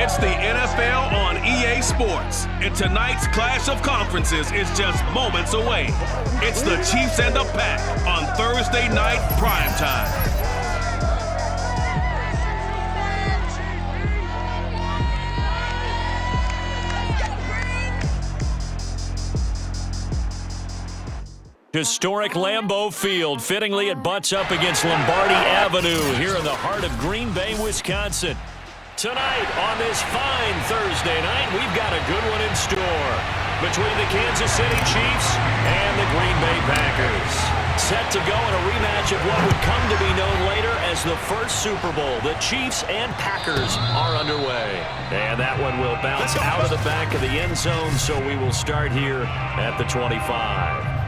It's the NFL on EA Sports, and tonight's clash of conferences is just moments away. It's the Chiefs and the Pack on Thursday night primetime. Historic Lambeau Field. Fittingly, it butts up against Lombardi Avenue here in the heart of Green Bay, Wisconsin. Tonight, on this fine Thursday night, we've got a good one in store between the Kansas City Chiefs and the Green Bay Packers. Set to go in a rematch of what would come to be known later as the first Super Bowl. The Chiefs and Packers are underway. And that one will bounce out of the back of the end zone, so we will start here at the 25.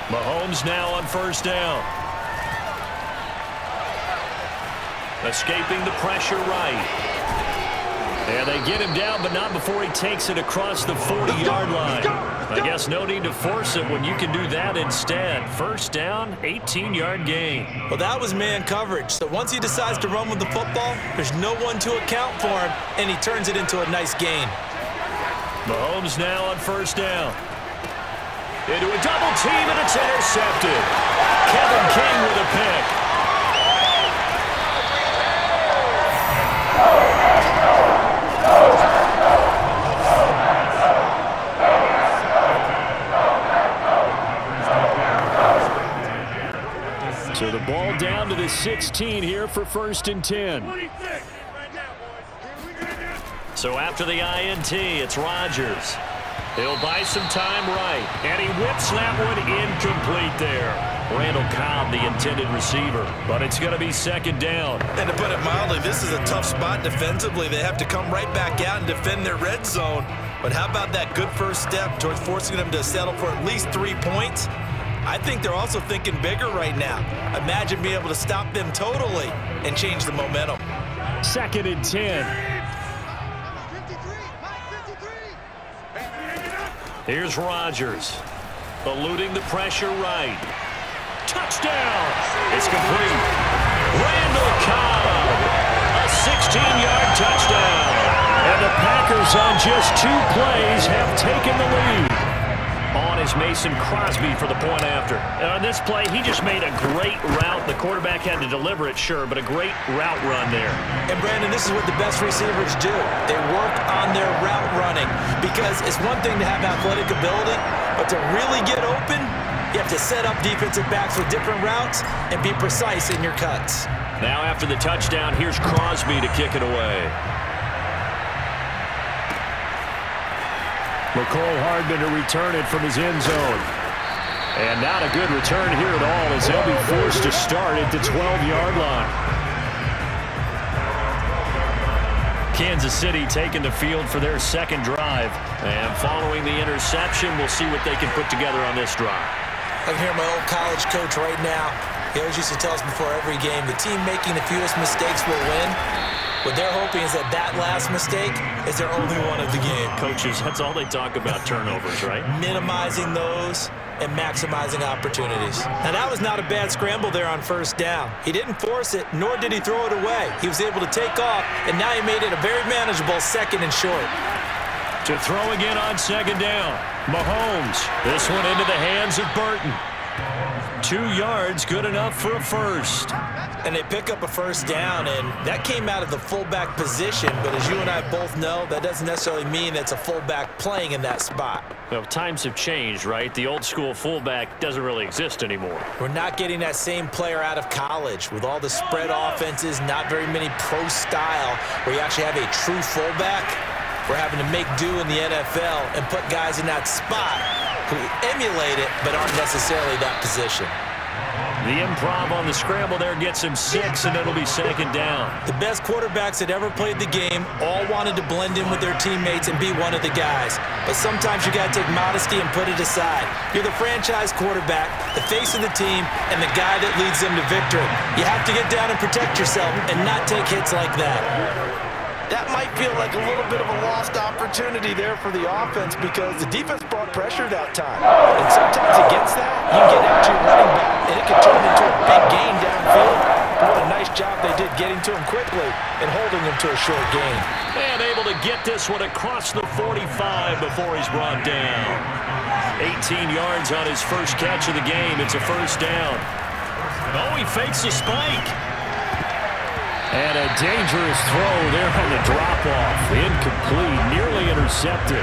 Mahomes now on first down. Escaping the pressure right. And they get him down, but not before he takes it across the 40-yard line. I guess no need to force it when you can do that instead. First down, 18-yard gain. Well, that was man coverage. So once he decides to run with the football, there's no one to account for him, and he turns it into a nice gain. Mahomes now on first down. Into a double team, and it's intercepted. Kevin King with a pick. So the ball down to the 16 here for first and 10. So after the INT, it's Rodgers. He'll buy some time right, and he whips that one incomplete there. Randall Cobb, the intended receiver, but it's going to be second down. And to put it mildly, this is a tough spot defensively. They have to come right back out and defend their red zone. But how about that good first step towards forcing them to settle for at least 3 points? I think they're also thinking bigger right now. Imagine being able to stop them totally and change the momentum. Second and 10. Here's Rodgers, eluding the pressure right. Touchdown! It's complete. Randall Cobb, a 16-yard touchdown. And the Packers on just 2 plays have taken the lead. On is Mason Crosby for the point after. And on this play, he just made a great route. The quarterback had to deliver it, sure, but a great route run there. And, Brandon, this is what the best receivers do. They work on their route running because it's one thing to have athletic ability, but to really get open, you have to set up defensive backs with different routes and be precise in your cuts. Now after the touchdown, here's Crosby to kick it away. McCole Hardman to return it from his end zone. And not a good return here at all as they'll be forced to start at the 12-yard line. Kansas City taking the field for their second drive. And following the interception, we'll see what they can put together on this drive. I can hear my old college coach right now. He always used to tell us before every game, the team making the fewest mistakes will win. What they're hoping is that last mistake is their only one of the game. Coaches, that's all they talk about, turnovers, right? Minimizing those and maximizing opportunities. Now, that was not a bad scramble there on first down. He didn't force it, nor did he throw it away. He was able to take off, and now he made it a very manageable second and short. To throw again on second down. Mahomes. This one into the hands of Burton. 2 yards, good enough for a first. And they pick up a first down, and that came out of the fullback position. But as you and I both know, that doesn't necessarily mean it's a fullback playing in that spot. Well, times have changed, right? The old school fullback doesn't really exist anymore. We're not getting that same player out of college with all the spread offenses, not very many pro style, where you actually have a true fullback. We're having to make do in the NFL and put guys in that spot who emulate it but aren't necessarily that position. The improv on the scramble there gets him 6, and it'll be second down. The best quarterbacks that ever played the game all wanted to blend in with their teammates and be one of the guys. But sometimes you got to take modesty and put it aside. You're the franchise quarterback, the face of the team, and the guy that leads them to victory. You have to get down and protect yourself and not take hits like that. That might feel like a little bit of a lost opportunity there for the offense because the defense brought pressure that time. And sometimes against that, you get out to your running back, and it can turn into a big gain downfield. What a nice job they did getting to him quickly and holding him to a short gain. And able to get this one across the 45 before he's brought down. 18 yards on his first catch of the game. It's a first down. Oh, he fakes the spike. And a dangerous throw there on the drop-off. Incomplete, nearly intercepted.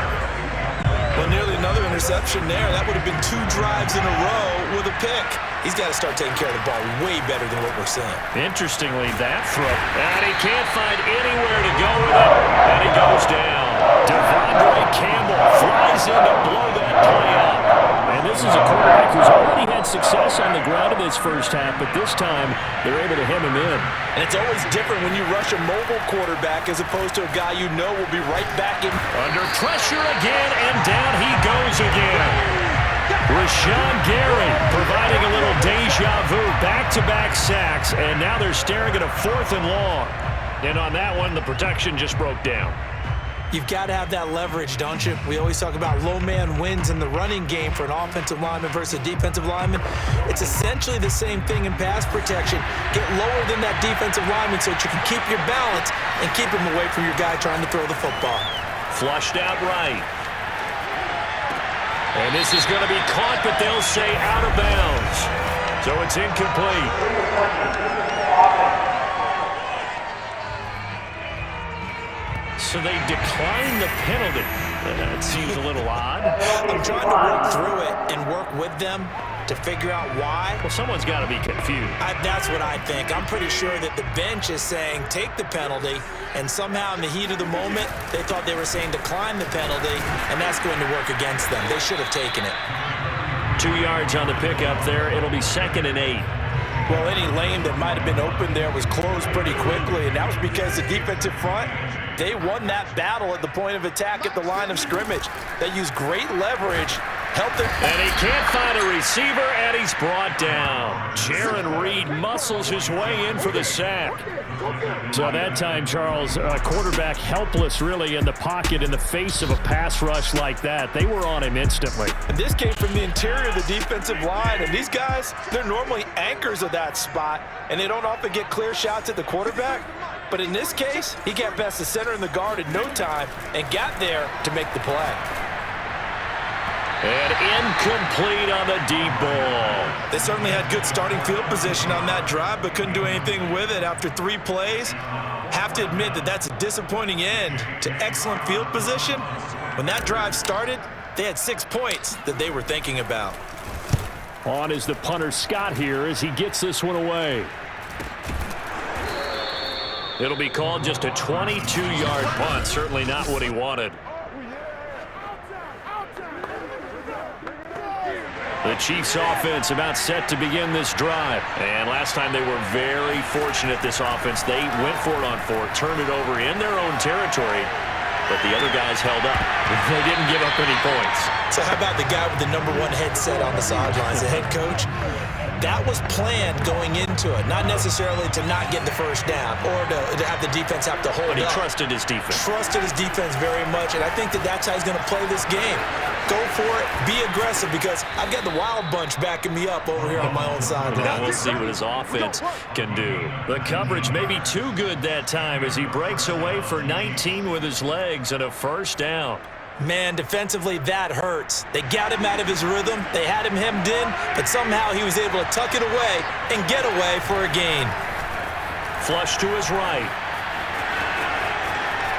Well, nearly another interception there. That would have been 2 drives in a row with a pick. He's got to start taking care of the ball way better than what we're seeing. Interestingly, that throw. And he can't find anywhere to go with it. And he goes down. Devondre Campbell flies in to blow that play up. And this is a quarterback who's already had success on the ground in this first half, but this time they're able to hem him in. And it's always different when you rush a mobile quarterback as opposed to a guy you know will be right back in. Under pressure again, and down he goes again. Rashawn Gary providing a little deja vu, back-to-back sacks, and now they're staring at a 4th and long. And on that one, the protection just broke down. You've got to have that leverage, don't you? We always talk about low man wins in the running game for an offensive lineman versus a defensive lineman. It's essentially the same thing in pass protection. Get lower than that defensive lineman so that you can keep your balance and keep him away from your guy trying to throw the football. Flushed out right. And this is going to be caught, but they'll say out of bounds. So it's incomplete. So they decline the penalty. That seems a little odd. I'm trying to work through it and work with them to figure out why. Well, someone's got to be confused. That's what I think. I'm pretty sure that the bench is saying take the penalty, and somehow in the heat of the moment, they thought they were saying decline the penalty, and that's going to work against them. They should have taken it. 2 yards on the pickup there. It'll be 2nd and 8. Well, any lane that might have been open there was closed pretty quickly, and that was because the defensive front, they won that battle at the point of attack at the line of scrimmage. They used great leverage, helped them. And he can't find a receiver, and he's brought down. Jaron Reed muscles his way in for the sack. So that time, Charles, quarterback helpless really in the pocket in the face of a pass rush like that. They were on him instantly. And this came from the interior of the defensive line, and these guys, they're normally anchors of that spot, and they don't often get clear shots at the quarterback. But in this case, he got past the center and the guard in no time and got there to make the play. And incomplete on the deep ball. They certainly had good starting field position on that drive, but couldn't do anything with it after 3 plays. Have to admit that that's a disappointing end to excellent field position. When that drive started, they had 6 points that they were thinking about. On is the punter Scott here as he gets this one away. It'll be called just a 22-yard punt. Certainly not what he wanted. The Chiefs offense about set to begin this drive. And last time they were very fortunate, this offense. They went for it on 4, turned it over in their own territory, but the other guys held up. They didn't give up any points. So how about the guy with the #1 headset on the sidelines, the head coach? That was planned going into it, not necessarily to not get the first down or to have the defense have to hold up. But he trusted his defense. Trusted his defense very much, and I think that that's how he's going to play this game. Go for it, be aggressive, because I've got the wild bunch backing me up over here on my own sideline. Now we'll see what his offense can do. The coverage may be too good that time as he breaks away for 19 with his legs and a first down. Man, defensively, that hurts. They got him out of his rhythm. They had him hemmed in, but somehow he was able to tuck it away and get away for a gain. Flush to his right.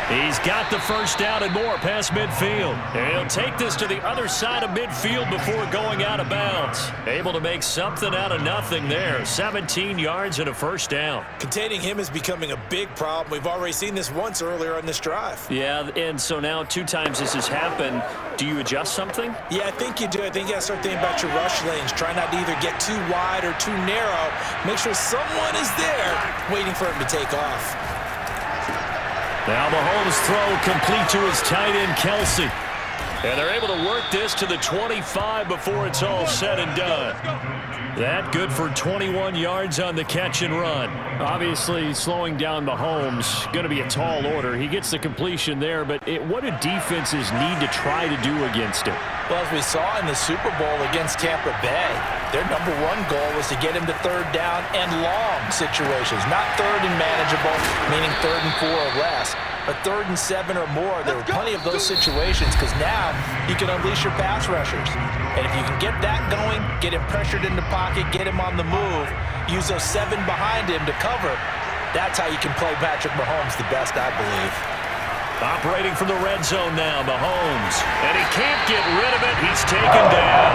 He's got the first down and more past midfield. And he'll take this to the other side of midfield before going out of bounds. Able to make something out of nothing there. 17 yards and a first down. Containing him is becoming a big problem. We've already seen this once earlier on this drive. Yeah, and so now 2 times this has happened. Do you adjust something? Yeah, I think you do. I think you got to start thinking about your rush lanes. Try not to either get too wide or too narrow. Make sure someone is there waiting for him to take off. Now Mahomes' throw complete to his tight end, Kelsey. And they're able to work this to the 25 before it's all said and done. That good for 21 yards on the catch and run. Obviously, slowing down Mahomes, going to be a tall order. He gets the completion there, but what do defenses need to try to do against him? Well, as we saw in the Super Bowl against Tampa Bay, their #1 goal was to get him to third down and long situations. Not third and manageable, meaning 3rd and 4 or less, but 3rd and 7 or more. There were plenty of those situations because now you can unleash your pass rushers. And if you can get that going, get him pressured in the pocket, get him on the move, use those 7 behind him to cover, that's how you can play Patrick Mahomes the best, I believe. Operating from the red zone now, Mahomes. And he can't get rid of it. He's taken down.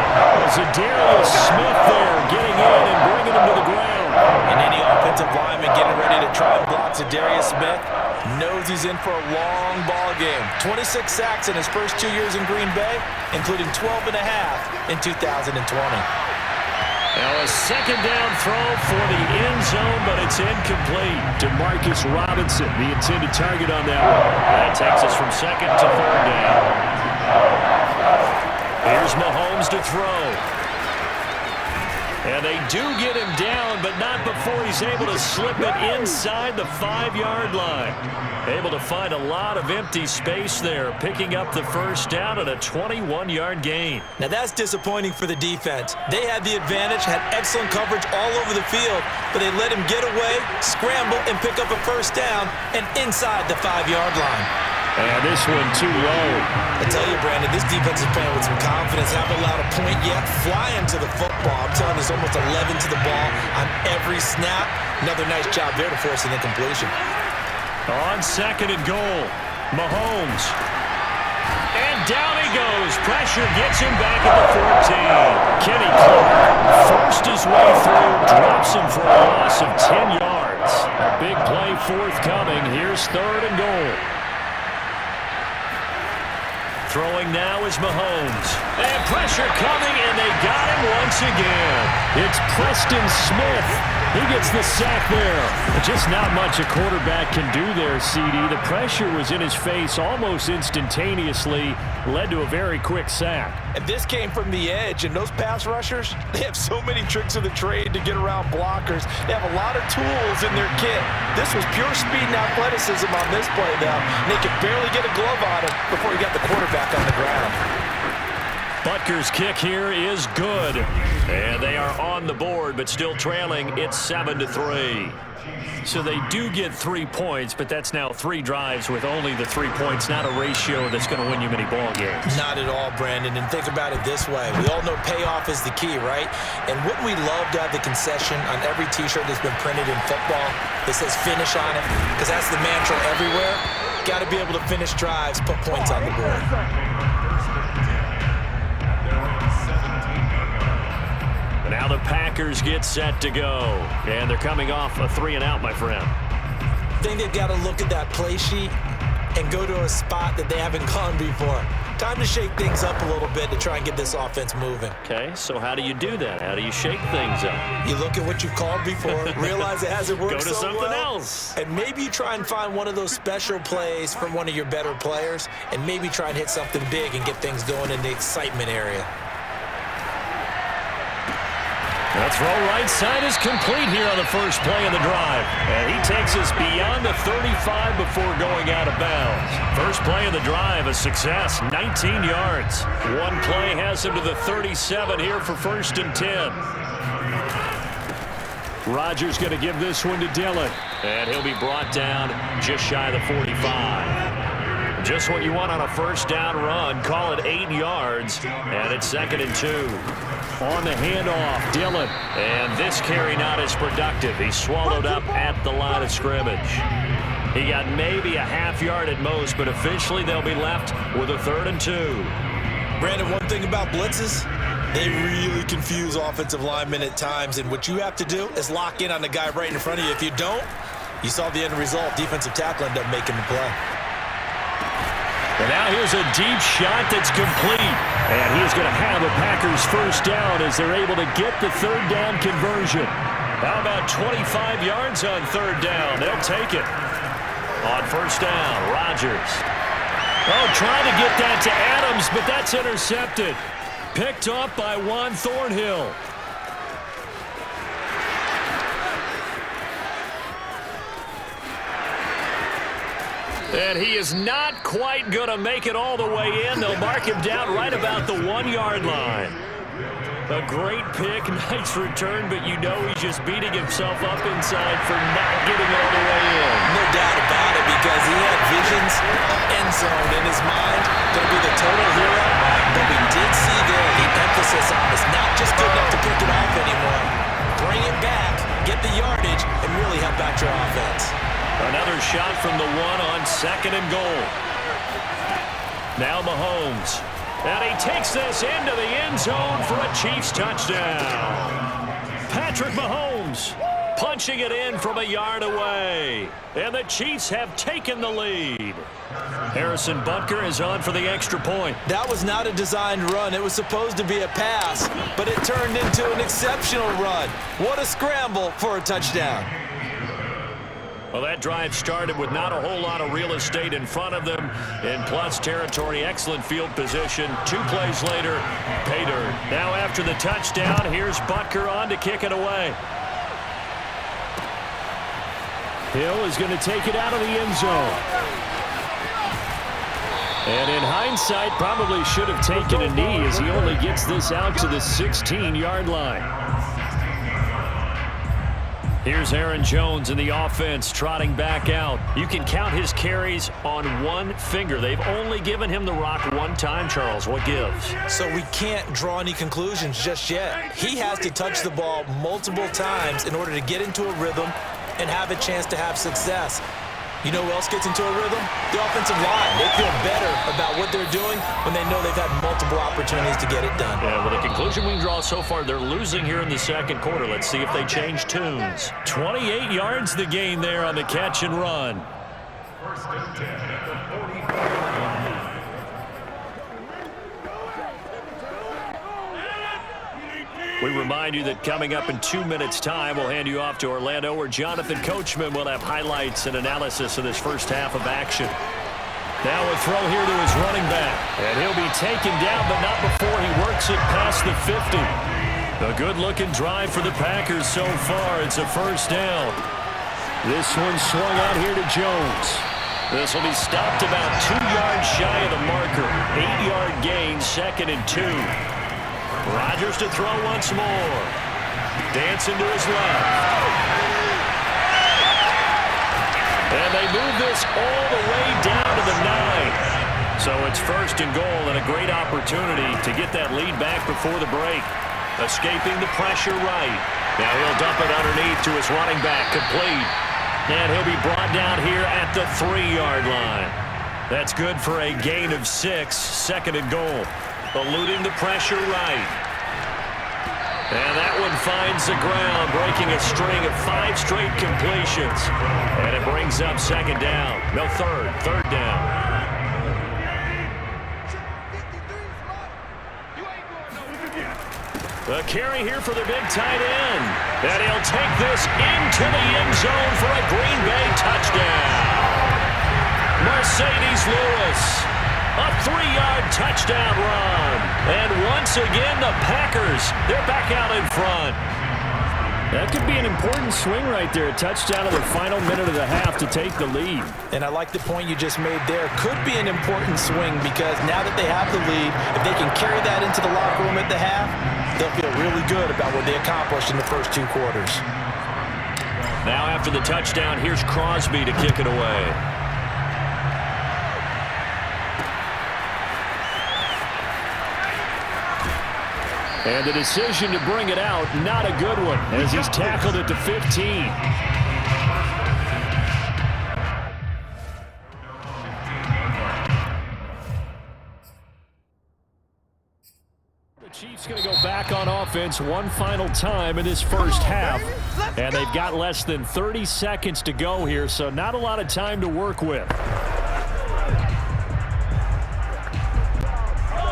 Zadarius Smith there getting in and bringing him to the ground. And any offensive lineman getting ready to try and block Zadarius Smith knows he's in for a long ball game. 26 sacks in his first 2 years in Green Bay, including 12 and a half in 2020. Now a second down throw for the end zone, but it's incomplete. Demarcus Robinson, the intended target on that one. That takes us from 2nd to 3rd down. Here's Mahomes to throw. And they do get him down, but not before he's able to slip it inside the 5-yard line. Able to find a lot of empty space there, picking up the first down at a 21-yard gain. Now that's disappointing for the defense. They had the advantage, had excellent coverage all over the field, but they let him get away, scramble, and pick up a first down, and inside the 5-yard line. And this one too low. I tell you, Brandon, this defense is playing with some confidence. Haven't allowed a point yet. Flying to the football. I'm telling you, there's almost 11 to the ball on every snap. Another nice job there to force an incompletion. On 2nd and goal, Mahomes. And down he goes. Pressure gets him back at the 14. Kenny Clark forced his way through, drops him for a loss of 10 yards. A big play forthcoming. Here's 3rd and goal. Throwing now is Mahomes. And pressure coming, and they got him once again. It's Preston Smith. He gets the sack there. Just not much a quarterback can do there, CD. The pressure was in his face almost instantaneously, led to a very quick sack. And this came from the edge, and those pass rushers, they have so many tricks of the trade to get around blockers. They have a lot of tools in their kit. This was pure speed and athleticism on this play now. And they could barely get a glove on him before he got the quarterback on the ground. Butker's kick here is good. And they are on the board, but still trailing. It's 7-3. So they do get 3 points, but that's now 3 drives with only the 3 points, not a ratio that's going to win you many ball games. Not at all, Brandon. And think about it this way. We all know payoff is the key, right? And wouldn't we love to have the concession on every T-shirt that's been printed in football that says finish on it? Because that's the mantra everywhere. Got to be able to finish drives, put points on the board. Now the Packers get set to go. And they're coming off a 3-and-out, my friend. I think they've got to look at that play sheet and go to a spot that they haven't gone before. Time to shake things up a little bit to try and get this offense moving. Okay, so how do you do that? How do you shake things up? You look at what you've called before, realize it hasn't worked Go to so something well, else. and maybe you try and find one of those special plays from one of your better players, and maybe try and hit something big and get things going in the excitement area. The throw right side is complete here on the first play of the drive. And he takes us beyond the 35 before going out of bounds. First play of the drive, a success, 19 yards. One play has him to the 37 here for 1st and 10. Rodgers going to give this one to Dillon. And he'll be brought down just shy of the 45. Just what you want on a first down run. Call it 8 yards. And it's 2nd and 2. On the handoff, Dillon. And this carry not as productive. He's swallowed up at the line of scrimmage. He got maybe a half yard at most, but officially they'll be left with a 3rd and 2. Brandon, one thing about blitzes, they really confuse offensive linemen at times, and what you have to do is lock in on the guy right in front of you. If you don't, you saw the end result. Defensive tackle ended up making the play. And now here's a deep shot that's complete. And he's going to have a Packers first down as they're able to get the 3rd down conversion. How about 25 yards on 3rd down? They'll take it. On 1st down, Rodgers. Oh, trying to get that to Adams, but that's intercepted. Picked up by Juan Thornhill. And he is not quite going to make it all the way in. They'll mark him down right about the 1-yard line. A great pick, nice return, but you know he's just beating himself up inside for not getting it all the way in. No doubt about it, because he had visions of end zone in his mind. Going to be the total hero, but we did see there the emphasis on it's not just good enough to pick it off anymore. Bring it back, get the yardage, and really help out your offense. Another shot from the 1 on 2nd and goal. Now Mahomes. And he takes this into the end zone for a Chiefs touchdown. Patrick Mahomes punching it in from a yard away. And the Chiefs have taken the lead. Harrison Butker is on for the extra point. That was not a designed run. It was supposed to be a pass, but it turned into an exceptional run. What a scramble for a touchdown. Well, that drive started with not a whole lot of real estate in front of them. In plus territory, excellent field position. 2 plays later, pay dirt. Now after the touchdown, here's Butker on to kick it away. Hill is going to take it out of the end zone. And in hindsight, probably should have taken a knee as he only gets this out to the 16-yard line. Here's Aaron Jones in the offense trotting back out. You can count his carries on 1 finger. They've only given him the rock 1 time, Charles. What gives? So we can't draw any conclusions just yet. He has to touch the ball multiple times in order to get into a rhythm and have a chance to have success. You know who else gets into a rhythm? The offensive line. They feel better about what they're doing when they know they've had multiple opportunities to get it done. Yeah, well, the conclusion we can draw so far, they're losing here in the 2nd quarter. Let's see if they change tunes. 28 yards the gain there on the catch and run. We remind you that coming up in 2 minutes' time, we'll hand you off to Orlando, where Jonathan Coachman will have highlights and analysis of this first half of action. Now a throw here to his running back. And he'll be taken down, but not before he works it past the 50. A good-looking drive for the Packers so far. It's a first down. This one swung out here to Jones. This will be stopped about 2 yards shy of the marker. 8-yard gain, 2nd and 2. Rodgers to throw once more. Dancing to his left. And they move this all the way down to the 9. So it's 1st and goal and a great opportunity to get that lead back before the break. Escaping the pressure right. Now he'll dump it underneath to his running back, complete. And he'll be brought down here at the 3-yard line. That's good for a gain of 6, 2nd and goal. Eluding the pressure right. And that one finds the ground, breaking a string of 5 straight completions. And it brings up 2nd down. No, 3rd down. The carry here for the big tight end. And he'll take this into the end zone for a Green Bay touchdown. Mercedes Lewis. A 3-yard touchdown run. And once again, the Packers, they're back out in front. That could be an important swing right there. A touchdown in the final minute of the half to take the lead. And I like the point you just made there. Could be an important swing because now that they have the lead, if they can carry that into the locker room at the half, they'll feel really good about what they accomplished in the first 2 quarters. Now after the touchdown, here's Crosby to kick it away. And the decision to bring it out, not a good one, as he's tackled at the 15. offense one final time in this first half. And they've got less than 30 seconds to go here, so not a lot of time to work with.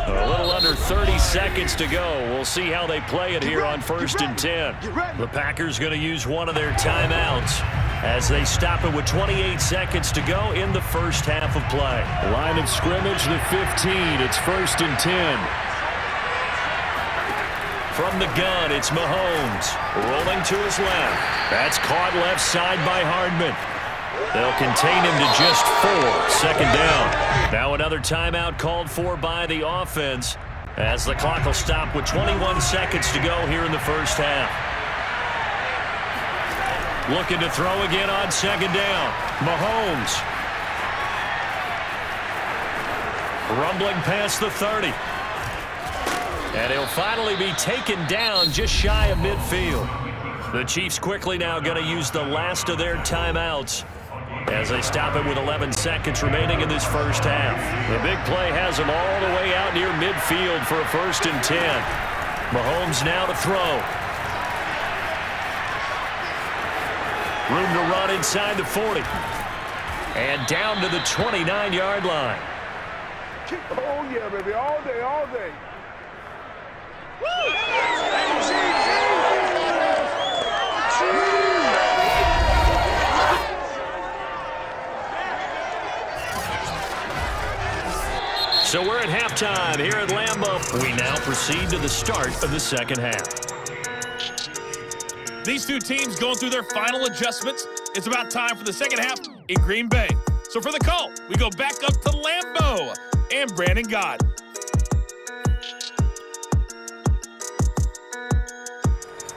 A little under 30 seconds to go. We'll see how they play it here on 1st and 10. The Packers going to use one of their timeouts as they stop it with 28 seconds to go in the first half of play. Line of scrimmage, the 15. It's 1st and 10. From the gun, it's Mahomes. Rolling to his left. That's caught left side by Hardman. They'll contain him to just 4. 2nd down. Now another timeout called for by the offense as the clock will stop with 21 seconds to go here in the first half. Looking to throw again on 2nd down. Mahomes. Rumbling past the 30. And he'll finally be taken down just shy of midfield. The Chiefs quickly now going to use the last of their timeouts as they stop it with 11 seconds remaining in this first half. The big play has them all the way out near midfield for a 1st and 10. Mahomes now to throw. Room to run inside the 40. And down to the 29-yard line. Oh, yeah, baby. All day, all day. So we're at halftime here at Lambeau. We now proceed to the start of the second half. These two teams going through their final adjustments. It's about time for the second half in Green Bay. So for the call, we go back up to Lambeau and Brandon Gaudin.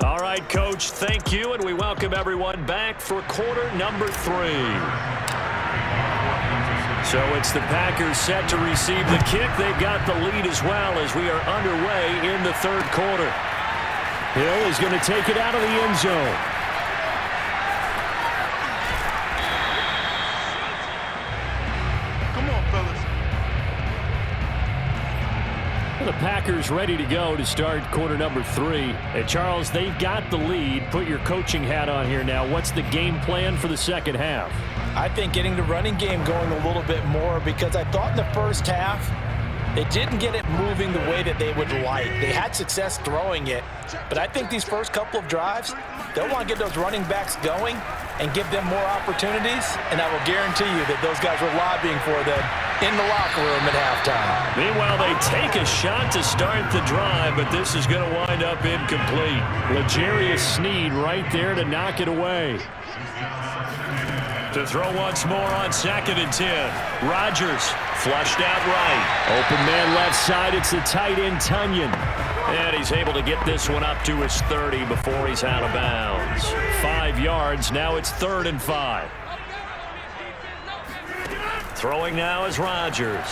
All right, Coach, thank you, and we welcome everyone back for quarter number 3. So it's the Packers set to receive the kick. They've got the lead as well as we are underway in the third quarter. Hill is going to take it out of the end zone. Come on, fellas. The Packers ready to go to start quarter number 3. And Charles, they've got the lead. Put your coaching hat on here now. What's the game plan for the second half? I think getting the running game going a little bit more, because I thought in the first half they didn't get it moving the way that they would like. They had success throwing it, but I think these first couple of drives, they'll want to get those running backs going and give them more opportunities, and I will guarantee you that those guys were lobbying for them in the locker room at halftime. Meanwhile, they take a shot to start the drive, but this is going to wind up incomplete. L'Jarius Sneed right there to knock it away. To throw once more on 2nd and 10. Rodgers flushed out right. Open man left side. It's the tight end, Tunyon. And he's able to get this one up to his 30 before he's out of bounds. 5 yards. Now it's 3rd and 5. Throwing now is Rodgers.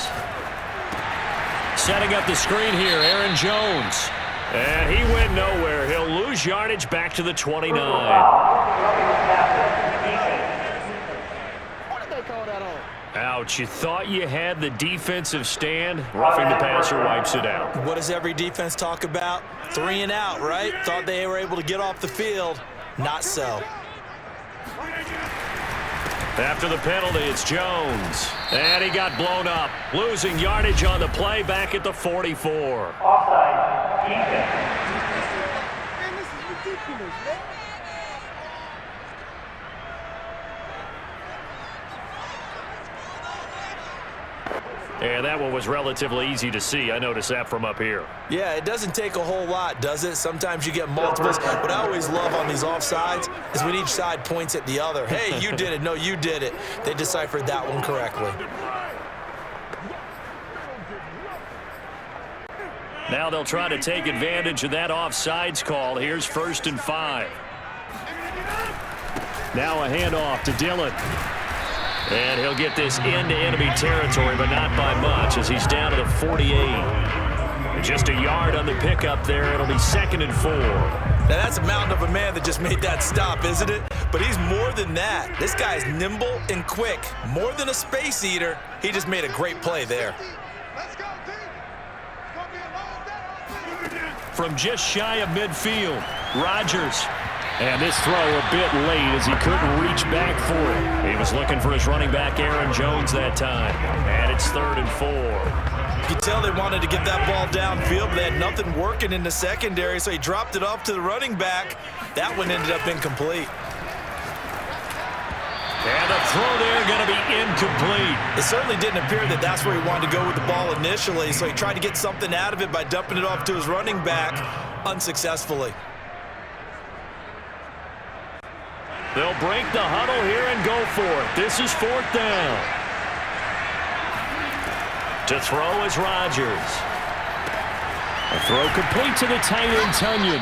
Setting up the screen here, Aaron Jones. And he went nowhere. He'll lose yardage back to the 29. Ouch, you thought you had the defensive stand. Roughing the passer wipes it out. What does every defense talk about? 3 and out, right? Thought they were able to get off the field. Not so. After the penalty, it's Jones. And he got blown up. Losing yardage on the play back at the 44. Offside. Man, this is ridiculous, man. And that one was relatively easy to see. I noticed that from up here. Yeah, it doesn't take a whole lot, does it? Sometimes you get multiples. What I always love on these offsides is when each side points at the other. Hey, you did it. No, you did it. They deciphered that one correctly. Now they'll try to take advantage of that offsides call. Here's 1st and 5. Now a handoff to Dillon. And he'll get this into enemy territory, but not by much as he's down to the 48. Just a yard on the pickup there. It'll be 2nd and 4. Now that's a mountain of a man that just made that stop, isn't it? But he's more than that. This guy's nimble and quick. More than a space eater. He just made a great play there. Let's go, team. It's going to be a long day. from just shy of midfield. Rodgers. And this throw a bit late as he couldn't reach back for it. He was looking for his running back, Aaron Jones, that time. And it's 3rd and 4. You could tell they wanted to get that ball downfield, but they had nothing working in the secondary, so he dropped it off to the running back. That one ended up incomplete. And the throw there going to be incomplete. It certainly didn't appear that that's where he wanted to go with the ball initially, so he tried to get something out of it by dumping it off to his running back unsuccessfully. They'll break the huddle here and go for it. This is 4th down. To throw is Rodgers. A throw complete to the tight end, Tunyon.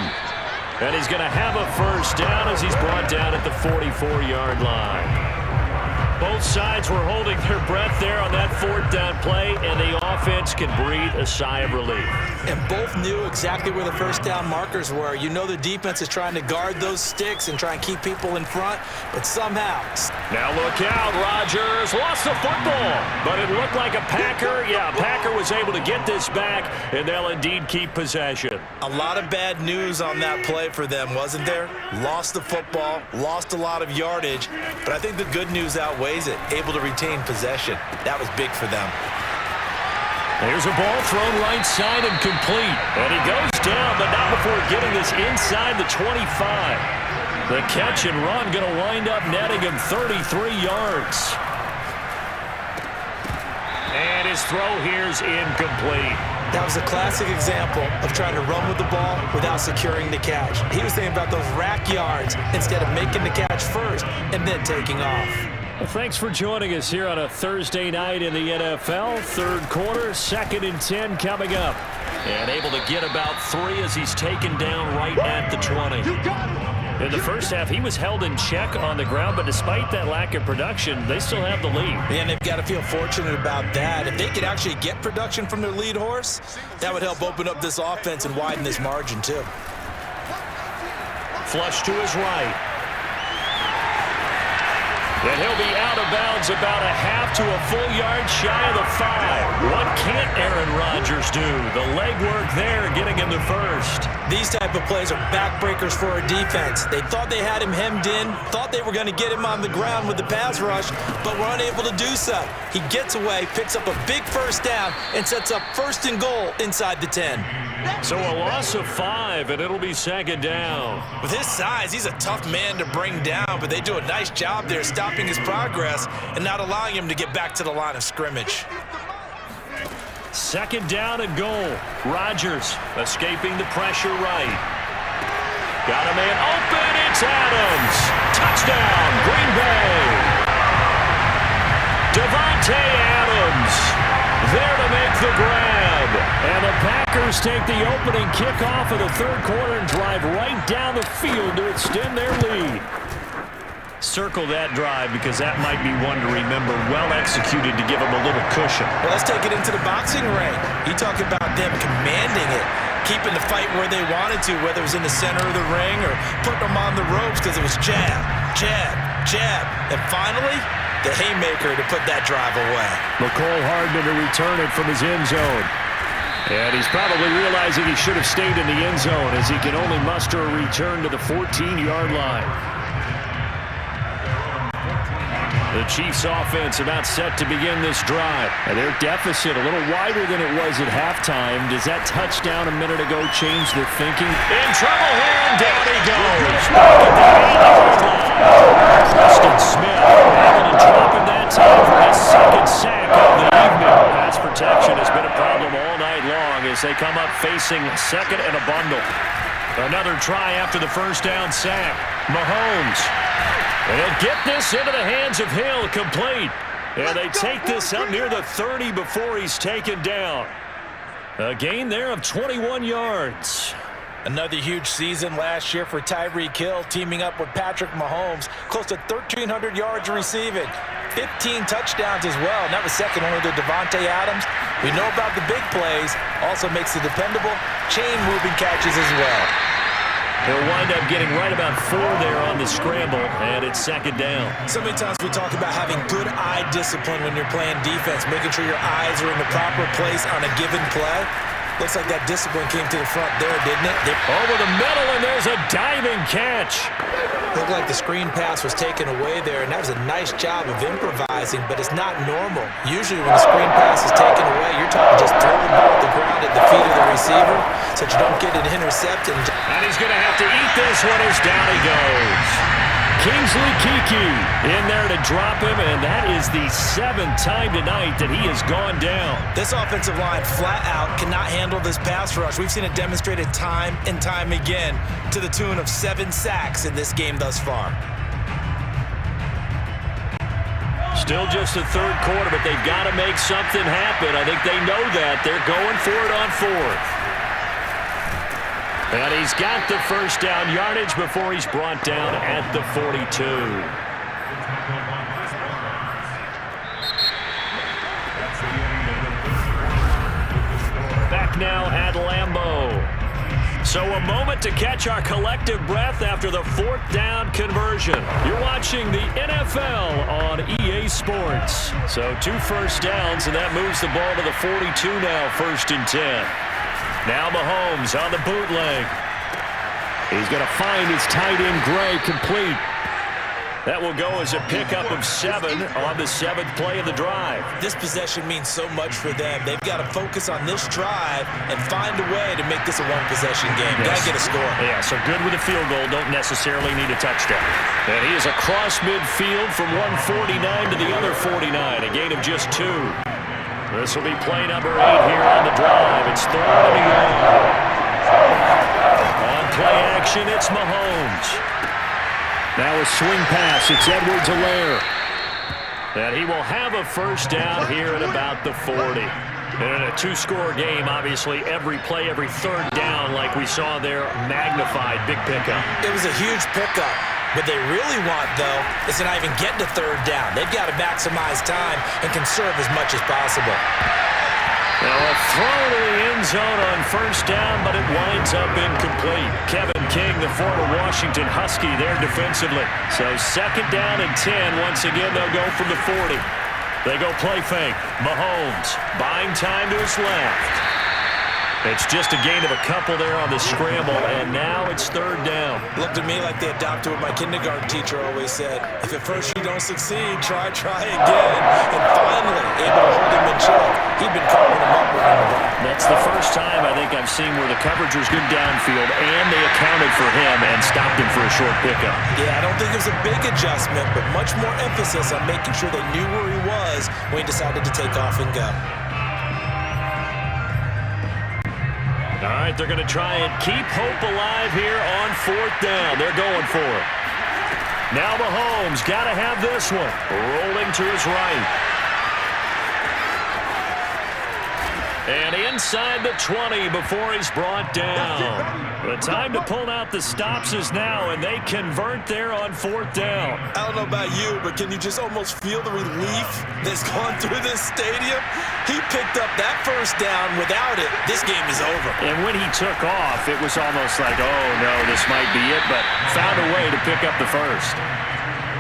And he's going to have a first down as he's brought down at the 44-yard line. Both sides were holding their breath there on that 4th down play, and the offense can breathe a sigh of relief. And both knew exactly where the first down markers were. You know the defense is trying to guard those sticks and try and keep people in front, but somehow. Now look out, Rodgers lost the football, but it looked like a Packer. Yeah, Packer was able to get this back, and they'll indeed keep possession. A lot of bad news on that play for them, wasn't there? Lost the football, lost a lot of yardage, but I think the good news outweighs it. Able to retain possession. That was big for them. There's a ball thrown right side and complete. And he goes down, but not before getting this inside the 25. The catch and run going to wind up netting him 33 yards. And his throw here's incomplete. That was a classic example of trying to run with the ball without securing the catch. He was thinking about those rack yards instead of making the catch first and then taking off. Well, thanks for joining us here on a Thursday night in the NFL. 3rd quarter, 2nd and 10 coming up. And able to get about 3 as he's taken down right at the 20. In the first half, he was held in check on the ground, but despite that lack of production, they still have the lead. And they've got to feel fortunate about that. If they could actually get production from their lead horse, that would help open up this offense and widen this margin too. Flush to his right. And he'll be out of bounds about a half to a full yard shy of the 5. What can't Aaron Rodgers do? The legwork there getting him the first. These type of plays are backbreakers for a defense. They thought they had him hemmed in, thought they were going to get him on the ground with the pass rush, but were unable to do so. He gets away, picks up a big first down, and sets up 1st and goal inside the 10. So a loss of 5, and it'll be 2nd down. With his size, he's a tough man to bring down, but they do a nice job there stopping his progress and not allowing him to get back to the line of scrimmage. 2nd down and goal. Rodgers escaping the pressure right. Got a man open. It's Adams. Touchdown, Green Bay. Davante Adams there to make the grab. And the Packers take the opening kickoff of the 3rd quarter and drive right down the field to extend their lead. Circle that drive because that might be one to remember. Well executed to give them a little cushion. Well, let's take it into the boxing ring. You talk about them commanding it, keeping the fight where they wanted to, whether it was in the center of the ring or putting them on the ropes because it was jab, jab, jab. And finally, the haymaker to put that drive away. McCole Hardman to return it from his end zone. And he's probably realizing he should have stayed in the end zone as he can only muster a return to the 14-yard line. The Chiefs offense about set to begin this drive. And their deficit a little wider than it was at halftime. Does that touchdown a minute ago change their thinking? In trouble here, and down he goes. Preston Smith able to drop him that time for his 2nd sack of the evening. Pass protection has been a problem all night long as they come up facing 2nd and a bundle. Another try after the first down sack. Mahomes. And he'll get this into the hands of Hill, complete. And they take this up near the 30 before he's taken down. A gain there of 21 yards. Another huge season last year for Tyreek Hill, teaming up with Patrick Mahomes. Close to 1,300 yards receiving. 15 touchdowns as well, and that was second only to Davante Adams. We know about the big plays. Also makes the dependable chain-moving catches as well. He'll wind up getting right about 4 there on the scramble, and it's 2nd down. So many times we talk about having good eye discipline when you're playing defense, making sure your eyes are in the proper place on a given play. Looks like that discipline came to the front there, didn't it? Over the middle, and there's a diving catch. Looked like the screen pass was taken away there, and that was a nice job of improvising, but it's not normal. Usually when the screen pass is taken away, you're talking just throw the ball at the ground at the feet of the receiver so that you don't get it intercepted. And he's going to have to eat this one as down he goes. Kingsley Keke in there to drop him, and that is the 7th time tonight that he has gone down. This offensive line flat out cannot handle this pass rush. We've seen it demonstrated time and time again to the tune of 7 sacks in this game thus far. Still just the third quarter, but they've got to make something happen. I think they know that. They're going for it on 4th. And he's got the first down yardage before he's brought down at the 42. Back now at Lambeau. So a moment to catch our collective breath after the 4th down conversion. You're watching the NFL on EA Sports. So 2 first downs, and that moves the ball to the 42 now, 1st and 10. Now Mahomes on the bootleg. He's going to find his tight end Gray complete. That will go as a pickup of 7 on the 7th play of the drive. This possession means so much for them. They've got to focus on this drive and find a way to make this a one-possession game. Yes. Got to get a score. Yeah, so good with a field goal. Don't necessarily need a touchdown. And he is across midfield from 149 to the other 49. A gain of just 2. This will be play number 8 here on the drive. It's 3rd and long. On play action, it's Mahomes. Now a swing pass. It's Edwards-Helaire. And he will have a first down here at about the 40. And in a 2-score game, obviously, every play, every 3rd down, like we saw there, magnified. Big pickup. It was a huge pickup. What they really want, though, is to not even get to 3rd down. They've got to maximize time and conserve as much as possible. Now a throw to the end zone on 1st down, but it winds up incomplete. Kevin King, the former Washington Husky, there defensively. So 2nd down and 10. Once again, they'll go from the 40. They go play fake. Mahomes buying time to his left. It's just a gain of a couple there on the scramble, and now it's 3rd down. Looked to me like they adopted what my kindergarten teacher always said. If at first you don't succeed, try again. And finally, able to hold him in check. He'd been carving him up with him. That's the first time I think I've seen where the coverage was good downfield, and they accounted for him and stopped him for a short pickup. Yeah, I don't think it was a big adjustment, but much more emphasis on making sure they knew where he was when he decided to take off and go. All right, they're going to try and keep hope alive here on 4th down. They're going for it. Now Mahomes got to have this one. Rolling to his right. And inside the 20 before he's brought down. The time to pull out the stops is now, and they convert there on 4th down. I don't know about you, but can you just almost feel the relief that's gone through this stadium? He picked up that 1st down. Without it, this game is over. And when he took off, it was almost like, oh, no, this might be it, but found a way to pick up the 1st.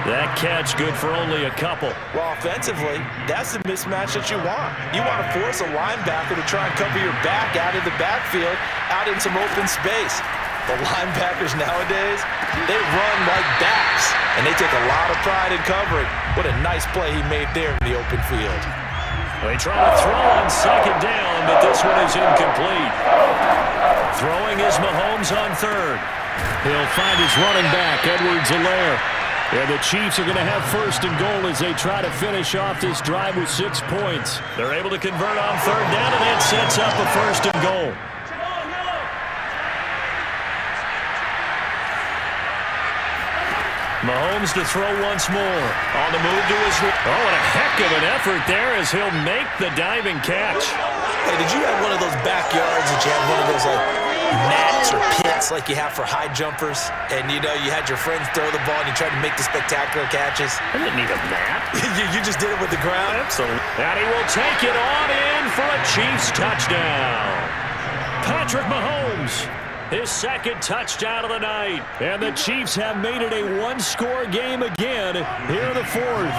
That catch good for only a couple. Well, offensively, that's the mismatch that you want. You want to force a linebacker to try and cover your back out of the backfield, out in some open space. The linebackers nowadays, they run like backs, and they take a lot of pride in covering. What a nice play he made there in the open field. They try to throw on 2nd down, but this one is incomplete. Throwing is Mahomes on 3rd. He'll find his running back, Edwards-Helaire. And the Chiefs are going to have 1st and goal as they try to finish off this drive with 6 points. They're able to convert on 3rd down, and that sets up a 1st and goal. Mahomes to throw once more. On the move to his right. Oh, and a heck of an effort there as he'll make the diving catch. Hey, did you have one of those backyards that you had one of those mats or pits like you have for high jumpers? And, you know, you had your friends throw the ball and you tried to make the spectacular catches? I didn't need a mat. you just did it with the ground? Absolutely. And he will take it on in for a Chiefs touchdown. Patrick Mahomes. His 2nd touchdown of the night. And the Chiefs have made it a 1-score game again here in the 4th.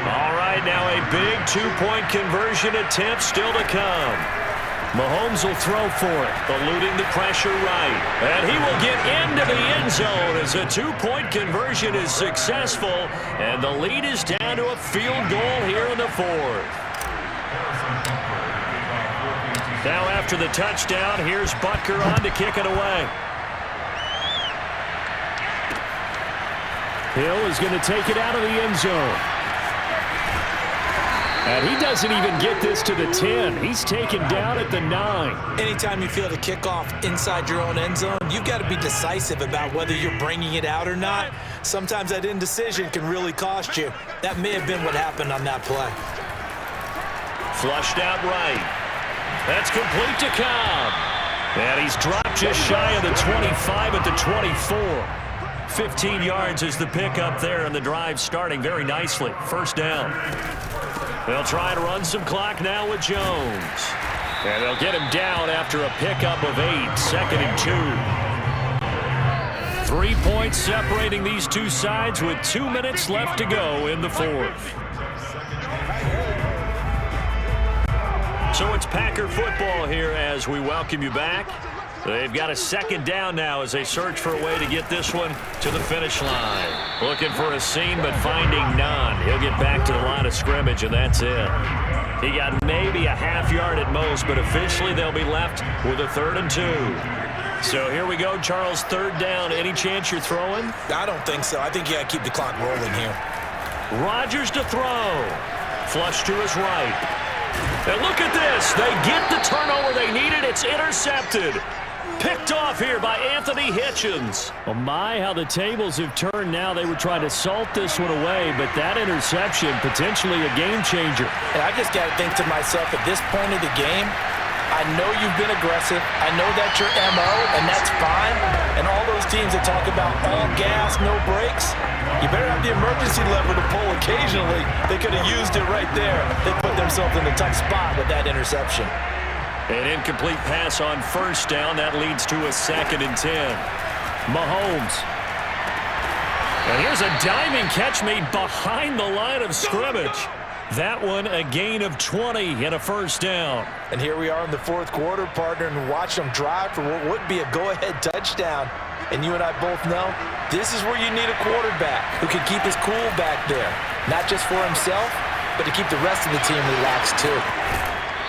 All right, now a big 2-point conversion attempt still to come. Mahomes will throw for it, eluding the pressure right. And he will get into the end zone as a two-point conversion is successful. And the lead is down to a field goal here in the fourth. Now after the touchdown, here's Butker on to kick it away. Hill is going to take it out of the end zone. And he doesn't even get this to the 10. He's taken down at the 9. Anytime you feel the kickoff inside your own end zone, you've got to be decisive about whether you're bringing it out or not. Sometimes that indecision can really cost you. That may have been what happened on that play. Flushed out right. That's complete to Cobb. And he's dropped just shy of the 25 at the 24. 15 yards is the pickup there, and the drive starting very nicely. First down. They'll try and run some clock now with Jones. And they'll get him down after a pickup of 8, second and 2. 3 points separating these two sides with 2 minutes left to go in the fourth. So it's Packer football here as we welcome you back. They've got a second down now as they search for a way to get this one to the finish line. Looking for a seam, but finding none. He'll get back to the line of scrimmage, and that's it. He got maybe a half yard at most, but officially they'll be left with a 3rd and 2. So here we go, Charles, 3rd down. Any chance you're throwing? I don't think so. I think you got to keep the clock rolling here. Rodgers to throw. Flush to his right. And look at this. They get the turnover they needed. It's intercepted. Picked off here by Anthony Hitchens. Oh my, how the tables have turned now. They were trying to salt this one away, but that interception, potentially a game changer. And I just got to think to myself, at this point of the game, I know you've been aggressive. I know that's your MO, and that's fine. And all those teams that talk about all gas, no brakes, you better have the emergency lever to pull occasionally. They could have used it right there. They put themselves in a tough spot with that interception. An incomplete pass on first down. That leads to a 2nd and 10. Mahomes. And here's a diving catch made behind the line of scrimmage. That one a gain of 20 and a first down. And here we are in the fourth quarter, partner, and watch them drive for what would be a go-ahead touchdown. And you and I both know this is where you need a quarterback who can keep his cool back there. Not just for himself, but to keep the rest of the team relaxed too.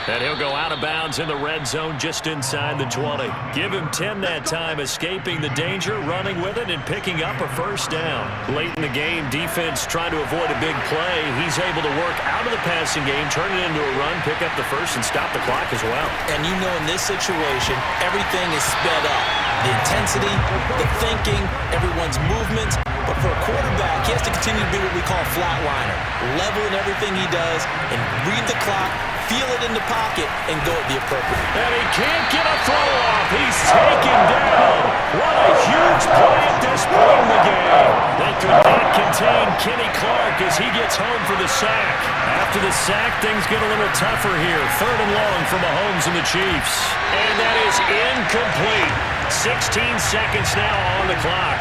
And he'll go out of bounds in the red zone just inside the 20. Give him 10 that time, escaping the danger, running with it, and picking up a first down. Late in the game, defense trying to avoid a big play. He's able to work out of the passing game, turn it into a run, pick up the first, and stop the clock as well. And you know in this situation, everything is sped up. The intensity, the thinking, everyone's movement. But for a quarterback, he has to continue to be what we call a flatliner. Level in everything he does and read the clock, feel it in the pocket, and go at the appropriate. And he can't get a throw off. He's taken down. What a huge play at this point in the game. They could not contain Kenny Clark as he gets home for the sack. After the sack, things get a little tougher here. 3rd and long for Mahomes and the Chiefs. And that is incomplete. 16 seconds now on the clock.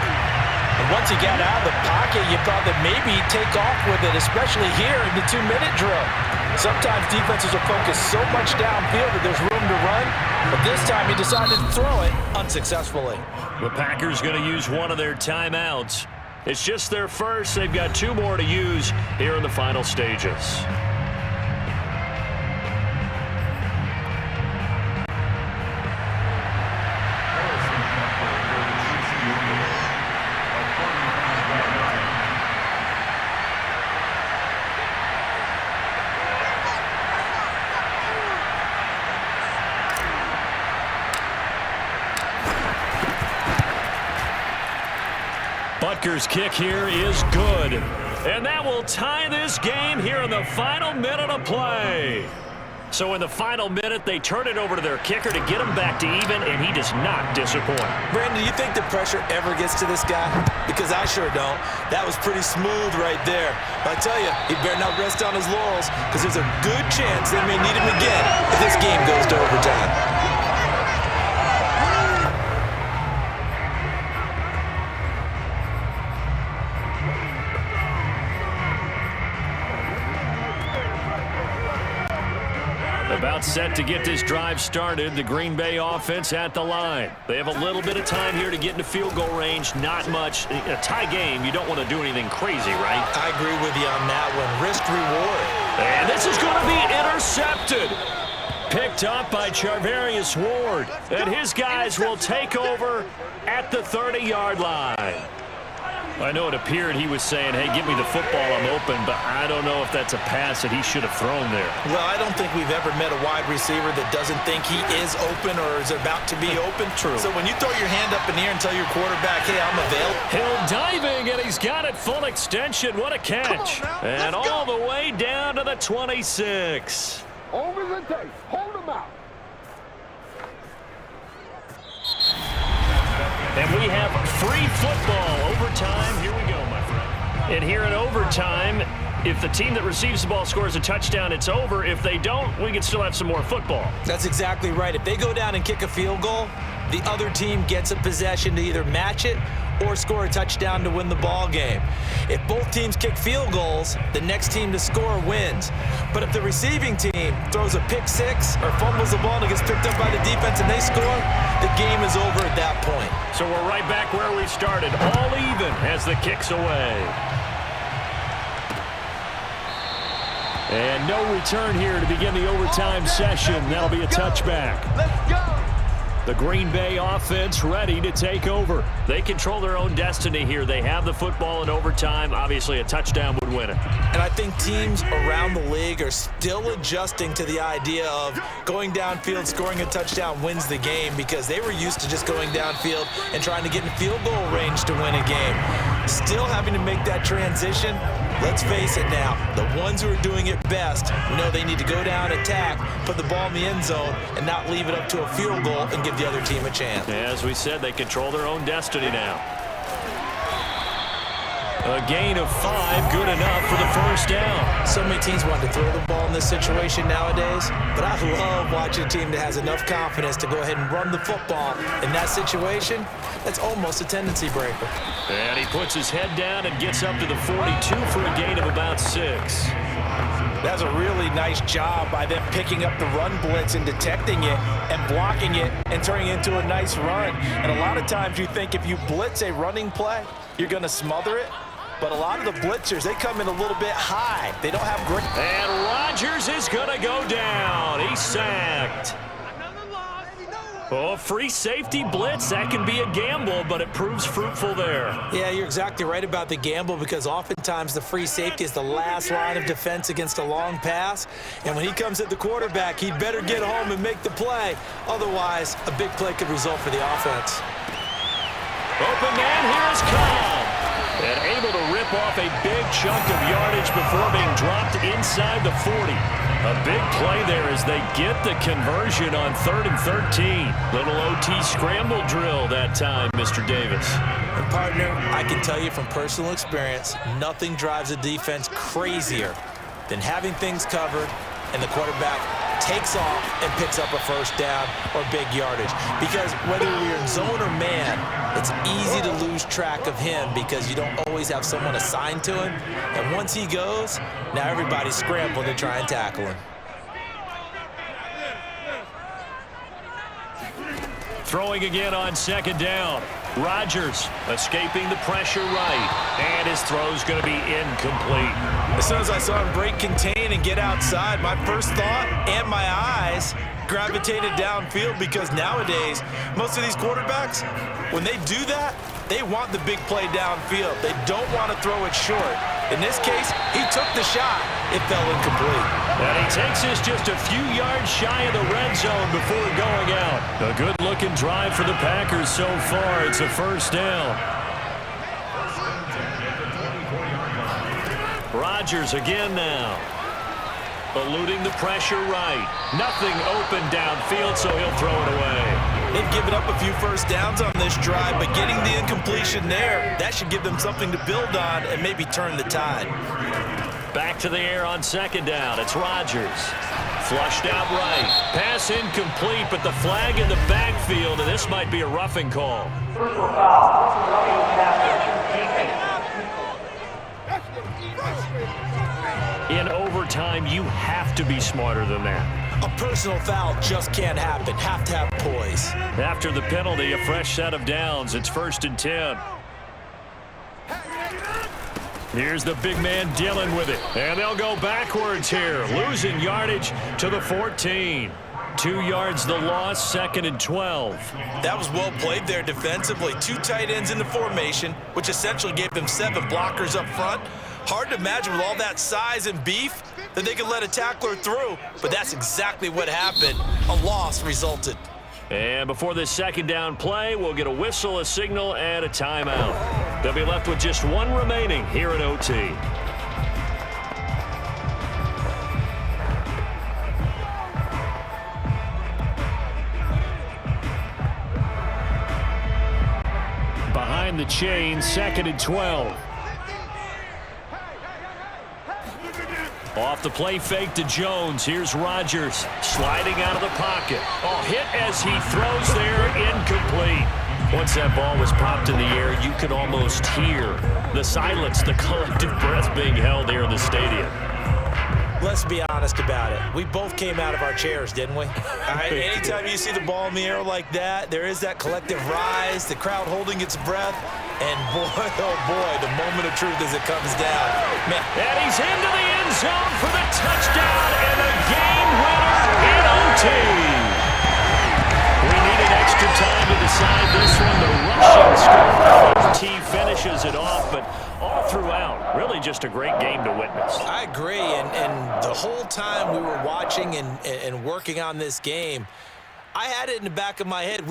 And once he got out of the pocket, you thought that maybe he'd take off with it, especially here in the 2-minute drill. Sometimes defenses will focus so much downfield that there's room to run, but this time he decided to throw it unsuccessfully. The Packers going to use one of their timeouts. It's just their first. They've got 2 more to use here in the final stages. Butker's kick here is good. And that will tie this game here in the final minute of play. So in the final minute, they turn it over to their kicker to get him back to even, and he does not disappoint. Brandon, do you think the pressure ever gets to this guy? Because I sure don't. That was pretty smooth right there. But I tell you, he better not rest on his laurels, because there's a good chance they may need him again if this game goes to overtime. About About set to get this drive started. The Green Bay offense at the line. They have a little bit of time here to get into field goal range. Not much. A tie game, you don't want to do anything crazy, right? I agree with you on that one. Risk reward. And this is going to be intercepted. Picked up by Charvarius Ward. And his guys will take over at the 30-yard line. I know it appeared he was saying, hey, give me the football, I'm open, but I don't know if that's a pass that he should have thrown there. Well, I don't think we've ever met a wide receiver that doesn't think he is open or is about to be open. True. So when you throw your hand up in the air and tell your quarterback, hey, I'm available. Hill diving, and he's got it full extension. What a catch. And all the way down to the 26. Over the tape. Hold him out. And we have free football. Overtime. Here we go, my friend. And here in overtime, if the team that receives the ball scores a touchdown, it's over. If they don't, we can still have some more football. That's exactly right. If they go down and kick a field goal, the other team gets a possession to either match it or score a touchdown to win the ball game. If both teams kick field goals, the next team to score wins. But if the receiving team throws a pick six or fumbles the ball and it gets picked up by the defense and they score, the game is over at that point. So we're right back where we started, all even as the kick's away. And no return here to begin the overtime session. That'll be a touchback. Let's go. The Green Bay offense ready to take over. They control their own destiny here. They have the football in overtime. Obviously, a touchdown would win it. And I think teams around the league are still adjusting to the idea of going downfield, scoring a touchdown wins the game, because they were used to just going downfield and trying to get in field goal range to win a game. Still having to make that transition. Let's face it now, the ones who are doing it best know they need to go down, attack, put the ball in the end zone, and not leave it up to a field goal and give the other team a chance. As we said, they control their own destiny now. A gain of 5, good enough for the first down. So many teams want to throw the ball in this situation nowadays, but I love watching a team that has enough confidence to go ahead and run the football. In that situation, that's almost a tendency breaker. And he puts his head down and gets up to the 42 for a gain of about 6. That's a really nice job by them picking up the run blitz and detecting it and blocking it and turning it into a nice run. And a lot of times you think if you blitz a running play, you're going to smother it. But a lot of the blitzers, they come in a little bit high. They don't have great... And Rodgers is going to go down. He's sacked. Oh, free safety blitz, that can be a gamble, but it proves fruitful there. Yeah, you're exactly right about the gamble, because oftentimes the free safety is the last line of defense against a long pass. And when he comes at the quarterback, he'd better get home and make the play. Otherwise, a big play could result for the offense. Open man, here's Cobb. And able to rip off a big chunk of yardage before being dropped inside the 40. A big play there as they get the conversion on 3rd and 13. Little OT scramble drill that time, Mr. Davis. And partner, I can tell you from personal experience, nothing drives a defense crazier than having things covered and the quarterback takes off and picks up a first down or big yardage. Because whether you're in zone or man, it's easy to lose track of him because you don't always have someone assigned to him. And once he goes, now everybody's scrambling to try and tackle him. Throwing again on 2nd down. Rodgers escaping the pressure right. And his throw's going to be incomplete. As soon as I saw him break contain and get outside, my first thought and my eyes gravitated downfield, because nowadays, most of these quarterbacks, when they do that, they want the big play downfield. They don't want to throw it short. In this case, he took the shot. It fell incomplete. And he takes this just a few yards shy of the red zone before going out. A good-looking drive for the Packers so far. It's a first down. Rodgers again now. Eluding the pressure right. Nothing open downfield, so he'll throw it away. They've given up a few first downs on this drive, but getting the incompletion there, that should give them something to build on and maybe turn the tide. Back to the air on 2nd down. It's Rodgers. Flushed out right. Pass incomplete, but the flag in the backfield, and this might be a roughing call. In overtime, you have to be smarter than that. A personal foul just can't happen. Have to have poise. After the penalty, a fresh set of downs. It's 1st and 10. Here's the big man Dillon with it. And they'll go backwards here, losing yardage to the 14. 2 yards the loss, 2nd and 12. That was well played there defensively. 2 tight ends in the formation, which essentially gave them 7 blockers up front. Hard to imagine with all that size and beef that they could let a tackler through, but that's exactly what happened. A loss resulted. And before this 2nd down play, we'll get a whistle, a signal, and a timeout. They'll be left with just 1 remaining here at OT. Behind the chain, 2nd and 12. Off the play fake to Jones. Here's Rodgers sliding out of the pocket. Oh, hit as he throws there, incomplete. Once that ball was popped in the air, you could almost hear the silence, the collective breath being held here in the stadium. Let's be honest about it. We both came out of our chairs, didn't we? Anytime you see the ball in the air like that, there is that collective rise, the crowd holding its breath, and boy, oh boy, the moment of truth as it comes down. Man. And he's into the end zone for the touchdown and the game winner in OT. We needed extra time to decide this one. The rushing score. OT finishes it off, but all throughout, really just a great game to witness. I agree, and the whole time we were watching and working on this game, I had it in the back of my head.